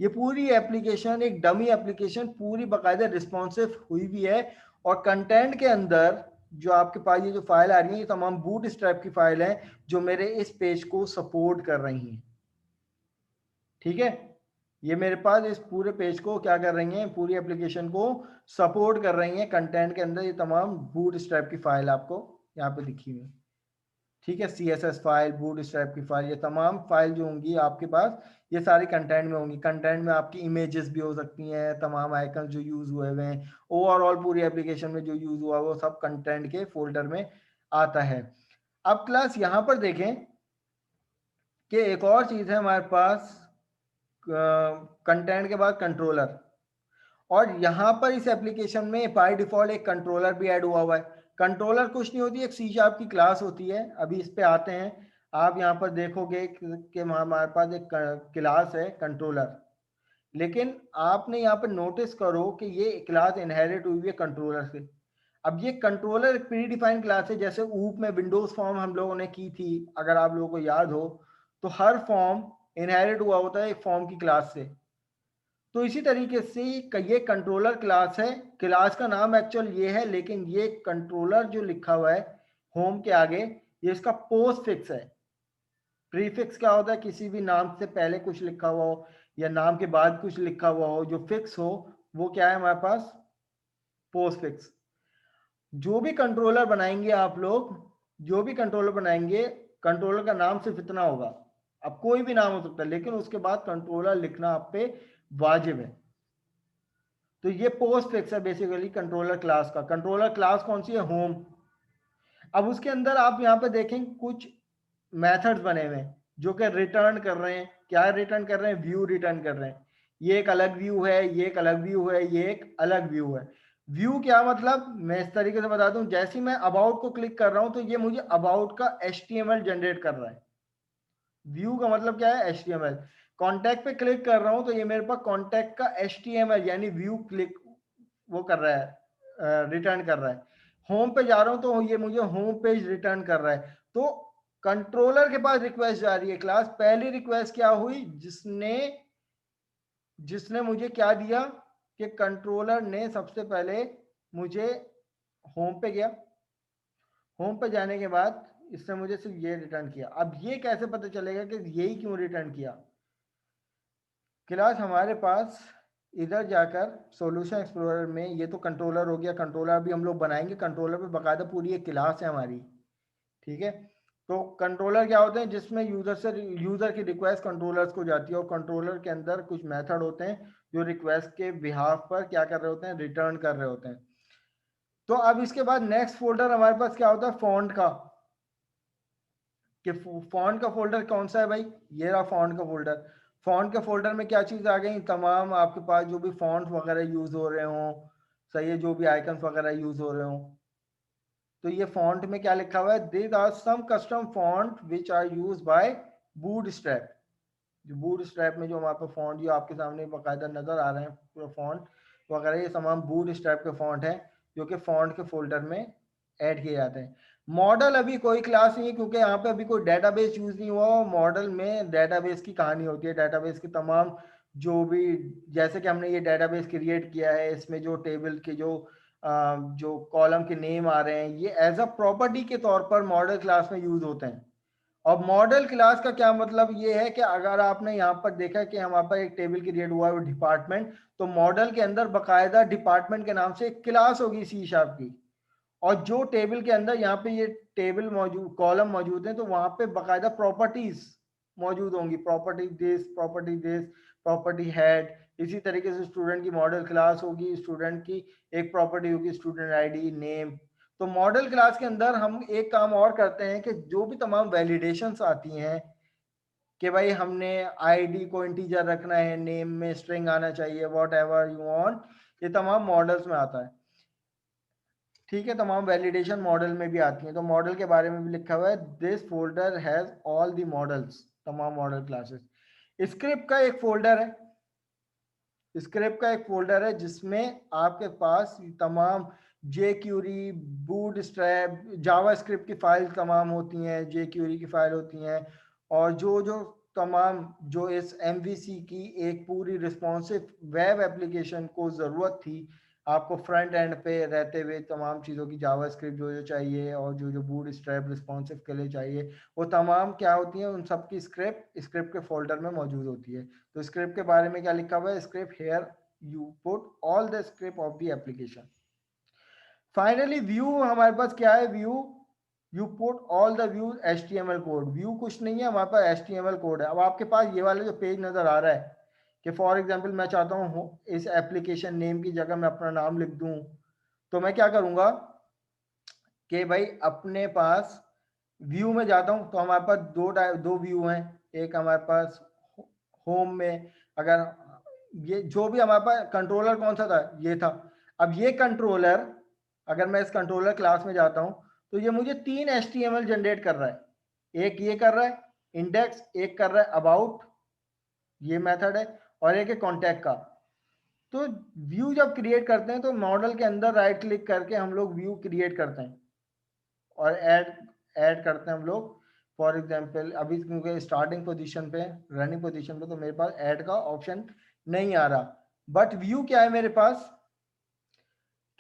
[SPEAKER 1] ये पूरी एप्लीकेशन एक डमी एप्लीकेशन पूरी बाकायदा रिस्पॉन्सिव हुई भी है। और कंटेंट के अंदर जो आपके पास ये जो फाइल आ रही है ये तमाम बूट स्ट्रैप की फाइल है जो मेरे इस पेज को सपोर्ट कर रही हैं। ठीक है, ये मेरे पास इस पूरे पेज को क्या कर रही हैं, पूरी एप्लीकेशन को सपोर्ट कर रही हैं। कंटेंट के अंदर ये तमाम बूट स्ट्रैप की फाइल आपको यहाँ पे दिखी हुई। ठीक है, CSS फाइल, बूट स्ट्रैप की फाइल, ये तमाम फाइल जो होंगी आपके पास ये सारी कंटेंट में होंगी। कंटेंट में आपकी इमेजेस भी हो सकती हैं, तमाम आइकन जो यूज हुए हुए हैं, ओवरऑल पूरी एप्लीकेशन में जो यूज हुआ वो सब कंटेंट के फोल्डर में आता है। अब क्लास यहाँ पर देखें कि एक और चीज है हमारे पास, कंटेंट के बाद कंट्रोलर। और यहाँ पर इस एप्लीकेशन में बाय डिफॉल्ट एक कंट्रोलर भी ऐड हुआ है। कंट्रोलर कुछ नहीं होती, एक C# की क्लास होती है। अभी इस पे आते हैं, आप यहाँ पर देखोगे कि हमारे पास एक क्लास है कंट्रोलर, लेकिन आपने यहाँ पर नोटिस करो कि ये क्लास इनहेरिट हुई है कंट्रोलर से। अब ये कंट्रोलर एक प्री डिफाइंड क्लास है, जैसे ऊप में विंडोज फॉर्म हम लोगों ने की थी, अगर आप लोगों को याद हो, तो हर फॉर्म इनहेरिट हुआ होता है एक फॉर्म की क्लास से। तो इसी तरीके से ये कंट्रोलर क्लास है, क्लास का नाम एक्चुअल ये है, लेकिन ये कंट्रोलर जो लिखा हुआ है होम के आगे ये इसका पोस्ट फिक्स है। प्रीफिक्स क्या होता है, किसी भी नाम से पहले कुछ लिखा हुआ हो या नाम के बाद कुछ लिखा हुआ हो जो फिक्स हो, वो क्या है हमारे पास, पोस्ट फिक्स। जो भी कंट्रोलर बनाएंगे आप लोग, जो भी कंट्रोलर बनाएंगे, कंट्रोलर का नाम सिर्फ इतना होगा। अब कोई भी नाम हो सकता है लेकिन उसके बाद कंट्रोलर लिखना आप पे वाजिब है। तो ये पोस्ट फिक्स है बेसिकली कंट्रोलर क्लास का। कंट्रोलर क्लास कौन सी है, होम। अब उसके अंदर आप यहाँ पे देखें कुछ मेथड्स बने हुए हैं जो कि रिटर्न कर रहे हैं। क्या रिटर्न कर रहे हैं, व्यू रिटर्न कर रहे हैं। ये एक अलग व्यू है, ये एक अलग व्यू है, ये एक अलग व्यू है। व्यू क्या मतलब, मैं इस तरीके से बता दूं, जैसे मैं अबाउट को क्लिक कर रहा हूं तो ये मुझे अबाउट का HTML जनरेट कर रहा है। व्यू का मतलब क्या है, HTML। कॉन्टैक्ट पे क्लिक कर रहा हूं तो ये मेरे पास कॉन्टैक्ट का HTML यानी व्यू क्लिक वो कर रहा है, रिटर्न कर रहा है। होम पे जा रहा हूं तो ये मुझे होम पेज रिटर्न कर रहा है। तो कंट्रोलर के पास रिक्वेस्ट जा रही है क्लास। पहली रिक्वेस्ट क्या हुई, जिसने जिसने मुझे क्या दिया कि कंट्रोलर ने सबसे पहले मुझे होम पे गया, होम पे जाने के बाद इसने मुझे सिर्फ ये रिटर्न किया। अब ये कैसे पता चलेगा कि यही क्यों रिटर्न किया। क्लास हमारे पास इधर जाकर सॉल्यूशन एक्सप्लोरर में, ये तो कंट्रोलर हो गया, कंट्रोलर भी हम लोग बनाएंगे। कंट्रोलर पे बकायदा पूरी एक क्लास है हमारी। ठीक है, तो कंट्रोलर क्या होते हैं, जिसमें यूजर की रिक्वेस्ट कंट्रोलर्स को जाती है और कंट्रोलर के अंदर कुछ मेथड होते हैं जो रिक्वेस्ट के बिहाफ पर क्या कर रहे होते हैं, रिटर्न कर रहे होते हैं। तो अब इसके बाद नेक्स्ट फोल्डर हमारे पास क्या होता है, फॉन्ट का। कि फॉन्ट का फोल्डर कौन सा है भाई, ये रहा फॉन्ट का फोल्डर। फॉन्ट के फोल्डर में क्या चीज़ आ गई, तमाम आपके पास जो भी फॉन्ट वगैरह यूज हो रहे हों, सही है, जो भी आइकन वगैरह यूज हो रहे हों। तो ये फॉन्ट में क्या लिखा हुआ है, these are some custom font which are use by Bootstrap. जो बूट स्ट्रैप में जो वहाँ पे फॉन्ट जो आपके सामने बाकायदा नज़र आ रहे हैं पूरा फॉन्ट वगैरह, ये तमाम बूट स्ट्रैप के फॉन्ट हैं जो कि फॉन्ट के फोल्डर में ऐड किए जाते हैं। मॉडल अभी कोई क्लास नहीं है क्योंकि यहाँ पे अभी कोई डेटाबेस यूज़ नहीं हुआ। मॉडल में डेटाबेस की कहानी होती है, डेटाबेस की तमाम जो भी, जैसे कि हमने ये डेटाबेस क्रिएट किया है, इसमें जो टेबल के जो कॉलम के नेम आ रहे हैं, ये एज अ प्रॉपर्टी के तौर पर मॉडल क्लास में यूज़ होते हैं। और मॉडल क्लास का क्या मतलब ये है कि अगर आपने यहाँ पर देखा कि हमारे पास एक टेबल क्रिएट हुआ है डिपार्टमेंट, तो मॉडल के अंदर बाकायदा डिपार्टमेंट के नाम से एक क्लास होगी सी शार्प की। और जो टेबल के अंदर यहाँ पे ये टेबल मौजूद, कॉलम मौजूद है, तो वहां पे बाकायदा प्रॉपर्टीज मौजूद होंगी, प्रॉपर्टी दिस, प्रॉपर्टी हेड। इसी तरीके से स्टूडेंट की मॉडल क्लास होगी, स्टूडेंट की एक प्रॉपर्टी होगी स्टूडेंट आईडी नेम। तो मॉडल क्लास के अंदर हम एक काम और करते हैं कि जो भी तमाम वैलिडेशंस आती हैं कि भाई हमने आईडी को इंटीजर रखना है, नेम में स्ट्रिंग आना चाहिए, वॉट एवर यू वांट, ये तमाम मॉडल्स में आता है। ठीक है, तमाम वैलिडेशन मॉडल में भी आती हैं। तो मॉडल के बारे में भी लिखा हुआ है, this folder has all the models, तमाम मॉडल क्लासेस। स्क्रिप्ट का एक फोल्डर है, स्क्रिप्ट का एक फोल्डर है जिसमें आपके पास तमाम जे क्यूरी, बूट स्ट्रैप, जावा स्क्रिप्ट की फाइल तमाम होती हैं, जे क्यूरी की फाइल होती हैं। और जो जो तमाम जो इस एमवीसी की एक पूरी रिस्पॉन्सिव वेब एप्लीकेशन को ज़रूरत थी, आपको फ्रंट एंड पे रहते हुए तमाम चीज़ों की जावा स्क्रिप्ट जो जो चाहिए और जो जो बूट स्ट्रैप रिस्पॉन्सिव के लिए चाहिए, वो तमाम क्या होती हैं, उन सब की स्क्रिप्ट के फोल्डर में मौजूद होती है। तो स्क्रिप्ट के बारे में क्या लिखा हुआ है, script here you put all the script of the application. Finally view हमारे पास क्या है, view you put all the view HTML code. View कुछ नहीं है, हमारे पास HTML कोड है। अब आपके पास ये वाला जो पेज नजर आ रहा है कि फॉर एग्जांपल मैं चाहता हूँ इस एप्लीकेशन नेम की जगह मैं अपना नाम लिख दूं, तो मैं क्या करूंगा कि भाई अपने पास व्यू में जाता हूं, तो हमारे पास दो व्यू हैं। एक हमारे पास होम में, अगर ये जो भी हमारे पास कंट्रोलर कौन सा था, ये था। अब ये कंट्रोलर, अगर मैं इस कंट्रोलर क्लास में जाता हूं, तो ये मुझे 3 HTML जनरेट कर रहा है। एक ये कर रहा है इंडेक्स, एक कर रहा है अबाउट, ये मेथड है, और एक है कॉन्टैक्ट का। तो व्यू जब क्रिएट करते हैं तो मॉडल के अंदर राइट क्लिक करके हम लोग व्यू क्रिएट करते हैं और ऐड ऐड करते हैं हम लोग। फॉर एग्जांपल अभी क्योंकि स्टार्टिंग पोजीशन पे, रनिंग पोजीशन पे, तो मेरे पास ऐड का ऑप्शन नहीं आ रहा। बट व्यू क्या है मेरे पास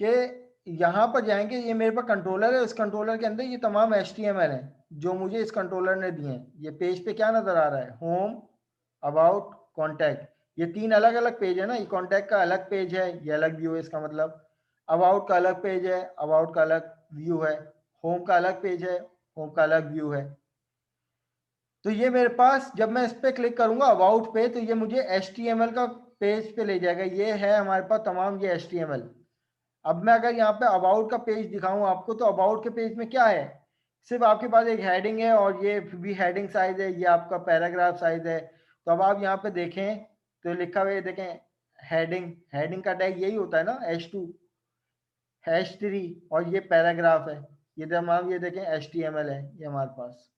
[SPEAKER 1] कि यहाँ पर जाएंगे, ये मेरे पास कंट्रोलर है, इस कंट्रोलर के अंदर ये तमाम HTML है जो मुझे इस कंट्रोलर ने दिए हैं। ये पेज पे क्या नजर आ रहा है, होम, अबाउट, कॉन्टैक्ट, ये 3 अलग अलग पेज है ना। ये कॉन्टैक्ट का अलग पेज है, ये अलग व्यू है इसका मतलब। अबाउट का अलग पेज है, अबाउट का अलग व्यू है। होम का अलग पेज है, होम का अलग व्यू है। तो ये मेरे पास जब मैं इस पे क्लिक करूंगा अबाउट पे, तो ये मुझे HTML का पेज पे ले जाएगा। ये है हमारे पास तमाम ये HTML। अब मैं अगर यहाँ पे अबाउट का पेज दिखाऊं आपको, तो अबाउट के पेज में क्या है, सिर्फ आपके पास एक हेडिंग है और ये भी हेडिंग साइज है, ये आपका पैराग्राफ साइज है। तो अब आप यहाँ पे देखें तो लिखा हुआ है, देखें हेडिंग, हेडिंग का टैग यही होता है ना, H2, H3, और ये पैराग्राफ है। ये तमाम ये देखें HTML है ये हमारे पास।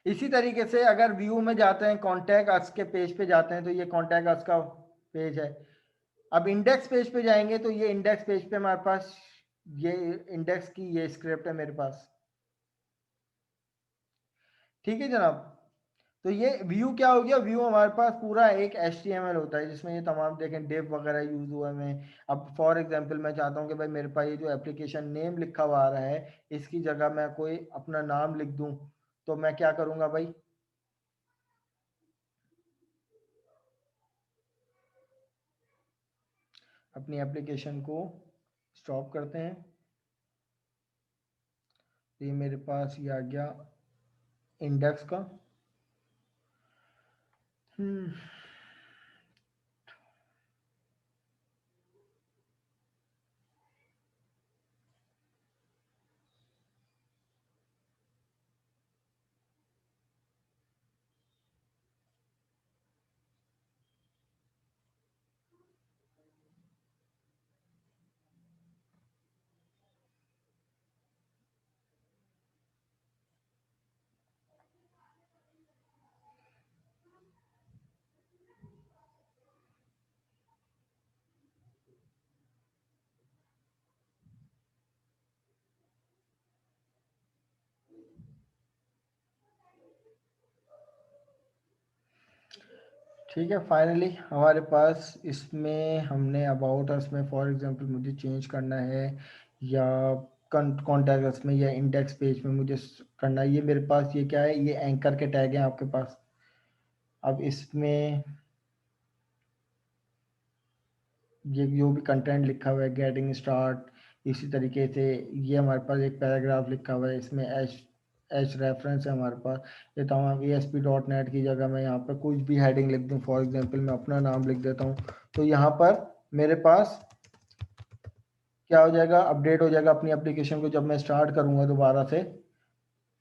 [SPEAKER 1] इसी तरीके से अगर व्यू में जाते हैं, कॉन्टैक्ट अस के पेज पे जाते हैं, तो ये कॉन्टैक्ट अस का पेज है। अब इंडेक्स पेज पे जाएंगे तो ये इंडेक्स पेज पे हमारे पास ये इंडेक्स की ये स्क्रिप्ट है मेरे पास। ठीक है जनाब। तो ये व्यू क्या हो गया, व्यू हमारे पास पूरा एक HTML होता है जिसमें ये तमाम देखें डिव वगैरह यूज हुआ है। मैं अब फॉर एग्जांपल मैं चाहता हूँ कि भाई मेरे पास ये जो एप्लीकेशन नेम लिखा हुआ आ रहा है, इसकी जगह मैं कोई अपना नाम लिख दूं, तो मैं क्या करूंगा भाई, अपनी एप्लीकेशन को स्टॉप करते हैं। तो ये मेरे पास ये आ गया इंडेक्स का। हम्म ठीक है, फाइनली हमारे पास इसमें हमने अबाउट अस में फॉर एग्जांपल मुझे चेंज करना है, या कॉन्टैक्ट अस में या इंडेक्स पेज में मुझे करना है। ये मेरे पास ये क्या है, ये एंकर के टैग हैं आपके पास। अब इसमें ये जो भी कंटेंट लिखा हुआ है गेटिंग स्टार्ट, इसी तरीके से ये हमारे पास एक पैराग्राफ लिखा हुआ है, इसमें एच रेफरेंस है हमारे पास। ये तमाम ASP.NET की जगह मैं यहाँ पर कुछ भी हेडिंग लिख दूँ, फॉर एग्जांपल मैं अपना नाम लिख देता हूँ, तो यहाँ पर मेरे पास क्या हो जाएगा, अपडेट हो जाएगा अपनी एप्लीकेशन को। जब मैं स्टार्ट करूँगा दोबारा से,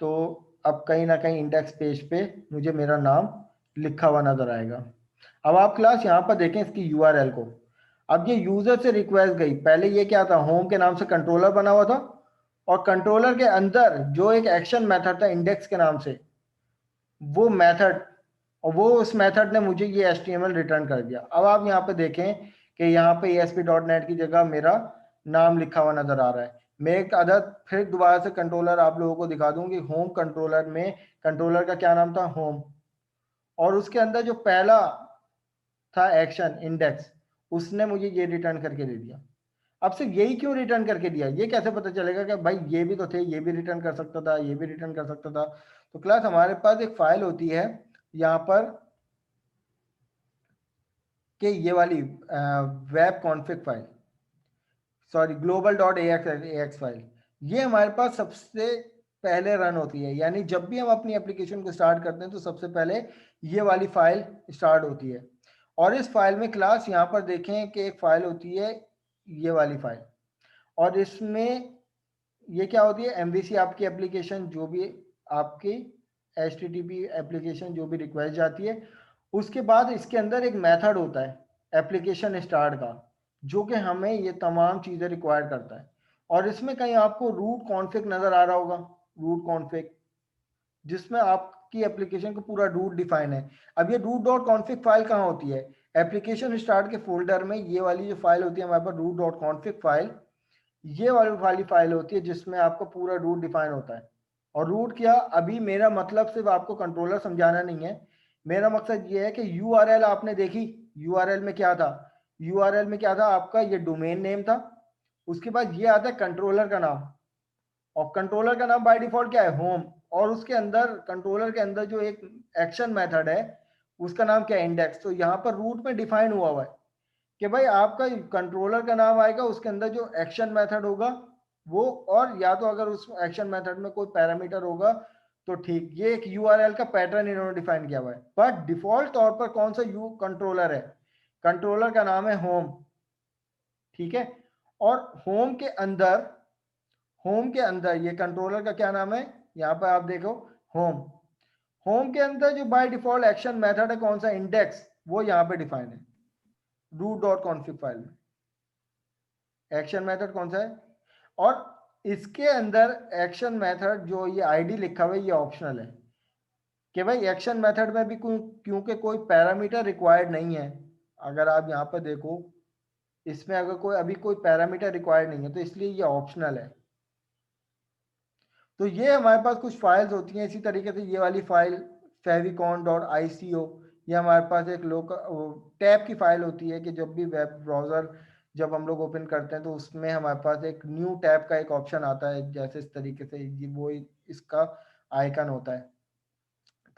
[SPEAKER 1] तो अब कहीं ना कहीं इंडेक्स पेज पे मुझे मेरा नाम लिखा हुआ नजर आएगा। अब आप क्लास यहाँ पर देखें इसकी URL को। अब ये यूजर से रिक्वेस्ट गई, पहले ये क्या था, होम के नाम से कंट्रोलर बना हुआ था, और कंट्रोलर के अंदर जो एक एक्शन मेथड था इंडेक्स के नाम से, वो मेथड, और वो उस मेथड ने मुझे ये HTML रिटर्न कर दिया। अब आप यहाँ पे देखें कि यहाँ पे ASP.NET की जगह मेरा नाम लिखा हुआ नजर आ रहा है। मैं एक अदद फिर दोबारा से कंट्रोलर आप लोगों को दिखा दूं कि होम कंट्रोलर में कंट्रोलर का क्या नाम था, होम, और उसके अंदर जो पहला था एक्शन इंडेक्स, उसने मुझे ये रिटर्न करके दे दिया। अब से यही क्यों रिटर्न करके दिया, ये कैसे पता चलेगा कि भाई ये भी तो थे, ये भी रिटर्न कर सकता था, ये भी रिटर्न कर सकता था। तो क्लास हमारे पास एक फाइल होती है यहाँ पर कि ये वाली web config file, sorry global.ax file, ये हमारे पास सबसे पहले रन होती है। यानी जब भी हम अपनी एप्लीकेशन को स्टार्ट करते हैं तो सबसे पहले ये वाली फाइल स्टार्ट होती है। और इस फाइल में क्लास यहाँ पर देखें कि एक फाइल होती है ये वाली फाइल, और इसमें ये क्या होती है, MVC आपकी एप्लीकेशन, जो भी आपकी HTTP एप्लीकेशन जो भी रिक्वेस्ट जाती है, उसके बाद इसके अंदर एक मेथड होता है एप्लीकेशन स्टार्ट का, जो कि हमें ये तमाम चीज़ें रिक्वायर करता है। और इसमें कहीं आपको रूट कॉन्फ़िग नज़र आ रहा होगा, रूट कॉन्फ़िग, जिसमें आपकी एप्लीकेशन का पूरा रूट डिफाइन है। अब ये रूट डॉट कॉन्फ़िग फाइल कहाँ होती है, एप्लीकेशन स्टार्ट के फोल्डर में ये वाली जो फाइल होती है हमारे पास रूट डॉट कॉन्फ़िग फाइल, ये वाली फाइल होती है जिसमें आपका पूरा रूट डिफाइन होता है। और रूट क्या, अभी मेरा मतलब सिर्फ आपको कंट्रोलर समझाना नहीं है, मेरा मकसद ये है कि URL आपने देखी, URL में क्या था, URL में क्या था आपका, ये डोमेन नेम था, उसके बाद ये आता है कंट्रोलर का नाम, और कंट्रोलर का नाम बाय डिफॉल्ट क्या है, होम, और उसके अंदर कंट्रोलर के अंदर जो एक एक्शन मेथड है उसका नाम क्या है, इंडेक्स। तो यहाँ पर रूट में डिफाइन हुआ है कि भाई आपका कंट्रोलर का नाम आएगा, उसके अंदर जो एक्शन मेथड होगा वो, और या तो अगर उस एक्शन मेथड में कोई पैरामीटर होगा तो ठीक, ये एक URL का पैटर्न इन्होंने डिफाइन किया हुआ है। बट डिफॉल्ट तौर पर कौन सा यू कंट्रोलर है, कंट्रोलर का नाम है होम, ठीक है। और होम के अंदर ये कंट्रोलर का क्या नाम है, यहाँ पर आप देखो, होम। होम के अंदर जो बाय डिफॉल्ट एक्शन मेथड है कौन सा, इंडेक्स, वो यहाँ पे डिफाइन है रूट डॉट कॉन्फ़िग फाइल में। एक्शन मेथड कौन सा है, और इसके अंदर एक्शन मेथड जो ये आईडी लिखा हुआ है ये ऑप्शनल है, कि भाई एक्शन मेथड में भी क्योंकि कोई पैरामीटर रिक्वायर्ड नहीं है। अगर आप यहाँ पर देखो, इसमें अगर कोई अभी कोई पैरामीटर रिक्वायर्ड नहीं है तो इसलिए ये ऑप्शनल है। तो ये हमारे पास कुछ फाइल्स होती हैं, इसी तरीके से ये वाली फाइल favicon.ico, ये हमारे पास एक लोकल टैब की फाइल होती है कि जब भी वेब ब्राउज़र जब हम लोग ओपन करते हैं तो उसमें हमारे पास एक न्यू टैब का एक ऑप्शन आता है, जैसे इस तरीके से वो इसका आइकन होता है।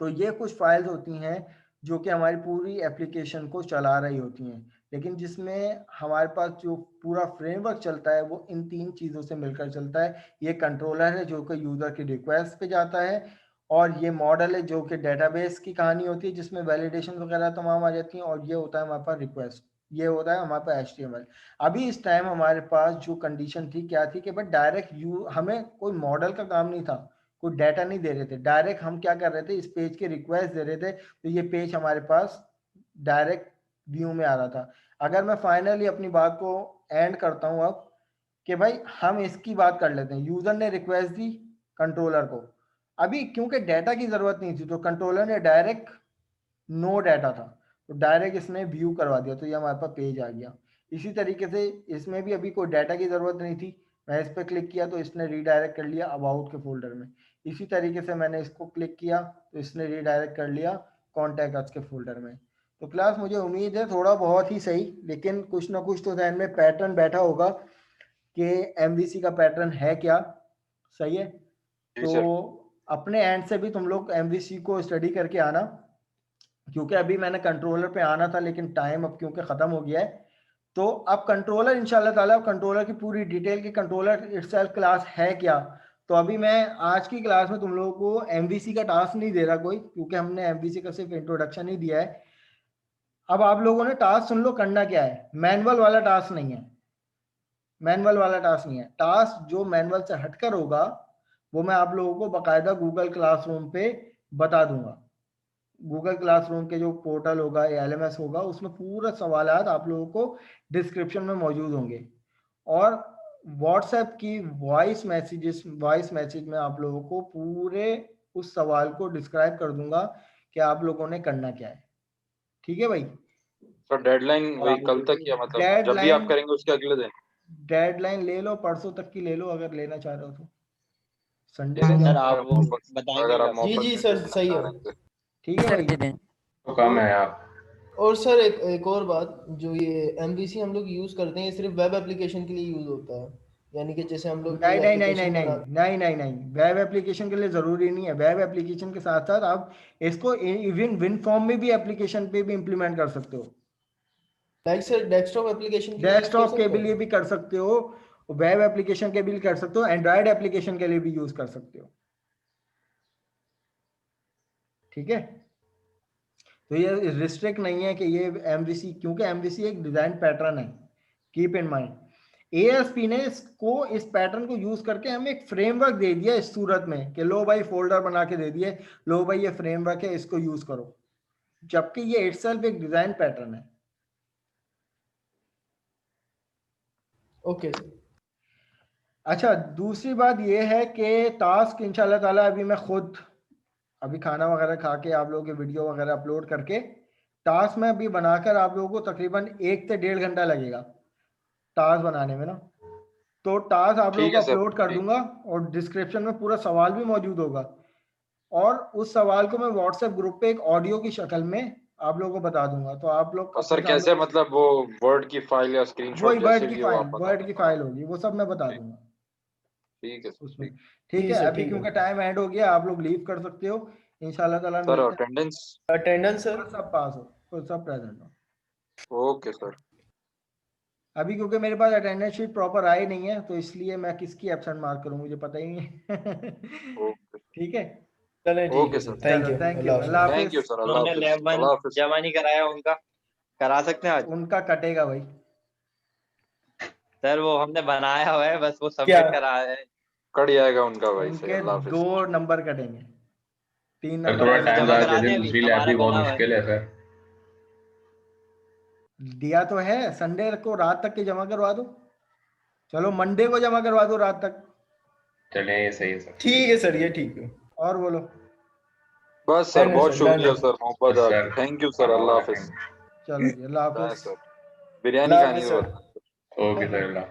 [SPEAKER 1] तो ये कुछ फाइल्स होती हैं जो कि हमारी पूरी एप्लीकेशन को चला रही होती हैं, लेकिन जिसमें हमारे पास जो पूरा फ्रेमवर्क चलता है वो इन तीन चीज़ों से मिलकर चलता है। ये कंट्रोलर है जो कि यूज़र की रिक्वेस्ट पे जाता है, और ये मॉडल है जो कि डेटाबेस की कहानी होती है जिसमें वैलिडेशन वगैरह तमाम आ जाती हैं, और ये होता है हमारे पास रिक्वेस्ट, ये होता है हमारे पास HTML। अभी इस टाइम हमारे पास जो कंडीशन थी क्या थी कि बट डायरेक्ट हमें कोई मॉडल का काम नहीं था, कोई डाटा नहीं दे रहे थे, डायरेक्ट हम क्या कर रहे थे, इस पेज की रिक्वेस्ट दे रहे थे, तो ये पेज हमारे पास डायरेक्ट व्यू में आ रहा था। अगर मैं फाइनली अपनी बात को एंड करता हूं अब, कि भाई हम इसकी बात कर लेते हैं, यूजर ने रिक्वेस्ट दी कंट्रोलर को, अभी क्योंकि डाटा की जरूरत नहीं थी तो कंट्रोलर ने डायरेक्ट, नो डाटा था तो डायरेक्ट इसने व्यू करवा दिया, तो ये हमारे पास पेज आ गया। इसी तरीके से इसमें भी अभी कोई डाटा की ज़रूरत नहीं थी, मैं इस पर क्लिक किया तो इसने रीडायरेक्ट कर लिया अबाउट के फोल्डर में। इसी तरीके से मैंने इसको क्लिक किया तो इसने रीडायरेक्ट कर लिया कॉन्टैक्ट अस के फोल्डर में। तो क्लास मुझे उम्मीद है थोड़ा बहुत ही सही, लेकिन कुछ ना कुछ तो ध्यान में पैटर्न बैठा होगा कि एमवीसी का पैटर्न है क्या। सही है,
[SPEAKER 3] जी सर।
[SPEAKER 1] तो अपने एंड से भी तुम लोग एमवीसी को स्टडी करके आना, क्योंकि अभी मैंने कंट्रोलर पे आना था लेकिन टाइम अब क्योंकि ख़त्म हो गया है। तो अब कंट्रोलर इंशाल्लाह ताला, कंट्रोलर की पूरी डिटेल की कंट्रोलर इटसेल्फ क्लास है क्या, तो अभी मैं आज की क्लास में तुम लोगों को एमवीसी का टास्क नहीं दे रहा कोई, क्योंकि हमने एमवीसी का सिर्फ इंट्रोडक्शन ही दिया है। अब आप लोगों ने टास्क सुन लो, करना क्या है, मैनुअल वाला टास्क नहीं है, मैनुअल वाला टास्क नहीं है। टास्क जो मैनुअल से हटकर होगा वो मैं आप लोगों को बाकायदा गूगल क्लासरूम पे बता दूंगा। गूगल क्लासरूम के जो पोर्टल होगा या एलएमएस होगा, उसमें पूरा सवालात आप लोगों को डिस्क्रिप्शन में मौजूद होंगे, और व्हाट्सएप की वॉइस मैसेज में आप लोगों को पूरे उस सवाल को डिस्क्राइब कर दूंगा कि आप लोगों ने करना क्या है। ठीक है भाई?
[SPEAKER 3] सर डेडलाइन वही कल तक या मतलब जब भी आप करेंगे उसके अगले दिन?
[SPEAKER 1] डेडलाइन ले लो, परसों तक की ले लो अगर लेना चाह रहे हो तो। संडे
[SPEAKER 3] जी
[SPEAKER 1] को
[SPEAKER 3] सर,
[SPEAKER 4] सर आप वो
[SPEAKER 3] अगर आप
[SPEAKER 4] बताएंगे
[SPEAKER 3] मौका
[SPEAKER 5] जी
[SPEAKER 3] दें
[SPEAKER 5] सर,
[SPEAKER 3] तो
[SPEAKER 5] सही है।
[SPEAKER 3] बता रहे थे।
[SPEAKER 1] ठीक है भाई?
[SPEAKER 6] तो काम है आप।
[SPEAKER 5] और सर एक और बात, जो ये एमवीसी हम लोग यूज करते हैं, ये सिर्फ वेब एप्लीकेशन के लिए यूज होता है, यानी कि जैसे हम लोग कोई
[SPEAKER 1] नहीं नहीं नहीं नहीं
[SPEAKER 5] application
[SPEAKER 1] नहीं
[SPEAKER 5] बना-
[SPEAKER 1] नहीं नहीं नहीं, वेब एप्लीकेशन के लिए जरूरी नहीं है। वेब एप्लीकेशन के साथ साथ आप इसको इवन विन फॉर्म में भी एप्लीकेशन पे भी इम्प्लीमेंट कर सकते हो,
[SPEAKER 5] लाइक सर डेस्कटॉप एप्लीकेशन के लिए use कर
[SPEAKER 1] डेस्कटॉप के
[SPEAKER 5] सकते हैं?
[SPEAKER 1] लिए भी कर सकते हो, वेब एप्लीकेशन के लिए भी कर सकते हो, एंड्रॉयड एप्लीकेशन के लिए भी यूज कर सकते हो। ठीक है, तो ये रिस्ट्रिक्ट नहीं है कि ये एमवीसी, क्योंकि एमवीसी एक डिजाइन पैटर्न है, कीप इन माइंड। एएसपी ने इसको, इस पैटर्न को यूज करके हमें एक फ्रेमवर्क दे दिया इस सूरत में कि लो भाई फोल्डर बना के दे दिए, लो भाई ये फ्रेमवर्क है, इसको यूज करो, जबकि ये इटसेल्फ एक डिजाइन पैटर्न है।
[SPEAKER 5] Okay sir.
[SPEAKER 1] अच्छा, दूसरी बात ये है कि टास्क इंशाल्लाह ताला अभी मैं खुद अभी खाना वगैरह खा के आप लोगों के वीडियो वगैरह अपलोड करके टास्क में अभी बनाकर आप लोगों को तकरीबन 1 से 1.5 घंटा लगेगा टास्क बनाने में ना। तो टास्क आप लोगों
[SPEAKER 3] ठीक
[SPEAKER 1] को
[SPEAKER 3] है सर,
[SPEAKER 1] अपलोड कर
[SPEAKER 3] ठीक।
[SPEAKER 1] दूंगा, और डिस्क्रिप्शन में पूरा सवाल भी मौजूद होगा, और उस सवाल को मैं व्हाट्सएप ग्रुप पे एक ऑडियो की शक्ल में आप लोगों को बता दूंगा। तो आप लोग
[SPEAKER 3] और सर
[SPEAKER 1] अपने सामने
[SPEAKER 3] कैसे, मतलब वो वर्ड की फाइल या स्क्रीनशॉट
[SPEAKER 1] वही
[SPEAKER 3] जैसे भी हो आप बता
[SPEAKER 1] वर्ड की
[SPEAKER 3] दें।
[SPEAKER 1] फाइल होगी, वो सब मैं बता
[SPEAKER 3] ठीक
[SPEAKER 1] दूंगा
[SPEAKER 3] ठीक है सर,
[SPEAKER 1] उसमें।
[SPEAKER 3] ठीक।
[SPEAKER 1] ठीक
[SPEAKER 5] जी
[SPEAKER 1] है,
[SPEAKER 5] सर,
[SPEAKER 1] अभी
[SPEAKER 5] ठीक है।
[SPEAKER 1] क्योंकि टाइम एंड हो गया, आप लोग लीव कर सकते हो इंशाल्लाह ताला।
[SPEAKER 3] सर
[SPEAKER 1] मिलते हैं,
[SPEAKER 3] अटेंडेंस?
[SPEAKER 5] Attendance sir?
[SPEAKER 1] सब पास हो, तो सब प्रेजेंट हो।
[SPEAKER 3] Okay sir.
[SPEAKER 1] अभी क्योंकि मेरे पास अटेंडेंस शीट प्रॉपर आई नहीं है, तो इसलिए मैं किसकी एब्सेंट मार्क करूं मुझे पता ही नहीं है।
[SPEAKER 3] ओके
[SPEAKER 1] ठीक है,
[SPEAKER 5] चलें, ठीक
[SPEAKER 3] ओके
[SPEAKER 5] है
[SPEAKER 3] सर।
[SPEAKER 5] सर, थैंक
[SPEAKER 1] चलो
[SPEAKER 5] you,
[SPEAKER 1] thank you,
[SPEAKER 5] Allah
[SPEAKER 1] Allah
[SPEAKER 5] हाफिज।
[SPEAKER 3] थैंक यू
[SPEAKER 1] हाफिज।
[SPEAKER 3] सर, अल्लाह
[SPEAKER 4] उन्होंने
[SPEAKER 3] हाफिज,
[SPEAKER 4] लैब वन
[SPEAKER 3] अल्लाह हाफिज।
[SPEAKER 4] जमा नहीं कराया उनका, करा सकते हैं आज?
[SPEAKER 1] उनका कटेगा भाई,
[SPEAKER 4] सर वो हमने बनाया हुआ है, बस वो
[SPEAKER 5] क्या?
[SPEAKER 4] सबमिट करा है।
[SPEAKER 3] कट जाएगा उनका भाई से।
[SPEAKER 1] उनके
[SPEAKER 3] अल्लाह हाफिज।
[SPEAKER 1] 2 नंबर कटेंगे, 3
[SPEAKER 6] सर
[SPEAKER 1] नंबर
[SPEAKER 6] थोड़ा
[SPEAKER 1] का
[SPEAKER 6] टाइम
[SPEAKER 4] जमा
[SPEAKER 6] ज़्यादा
[SPEAKER 4] करा
[SPEAKER 6] दे
[SPEAKER 4] दें
[SPEAKER 6] दें,
[SPEAKER 4] अभी,
[SPEAKER 6] दूसरी लैब
[SPEAKER 4] हमारा
[SPEAKER 6] भी बहुत
[SPEAKER 4] बना हुआ है।
[SPEAKER 6] मुश्किल है सर।
[SPEAKER 1] दिया तो है, संडे को रात तक के जमा करवा दो, चलो मंडे को जमा करवा दो रात तक।
[SPEAKER 6] चलें, ये सही है सर।
[SPEAKER 5] ठीक है सर, ये ठीक है।
[SPEAKER 1] और बोलो।
[SPEAKER 3] बस सर,
[SPEAKER 5] डन है
[SPEAKER 3] बहुत
[SPEAKER 5] सर, डन
[SPEAKER 3] शुक्रिया
[SPEAKER 5] है।
[SPEAKER 3] सर, मोहब्बत
[SPEAKER 6] बस
[SPEAKER 3] आपकी।
[SPEAKER 6] सर,
[SPEAKER 3] थैंक यू सर,
[SPEAKER 6] खाना
[SPEAKER 3] अल्लाह
[SPEAKER 6] वाना
[SPEAKER 3] हाफिज।
[SPEAKER 6] खाएंगे।
[SPEAKER 1] चलो जी, अल्लाह
[SPEAKER 3] बाय
[SPEAKER 1] हाफिज।
[SPEAKER 3] सर, बिरयानी
[SPEAKER 5] अल्लाह
[SPEAKER 3] खानी
[SPEAKER 5] हाफिज
[SPEAKER 3] है
[SPEAKER 5] सर।
[SPEAKER 3] बस।
[SPEAKER 6] ओके सर, अल्लाह।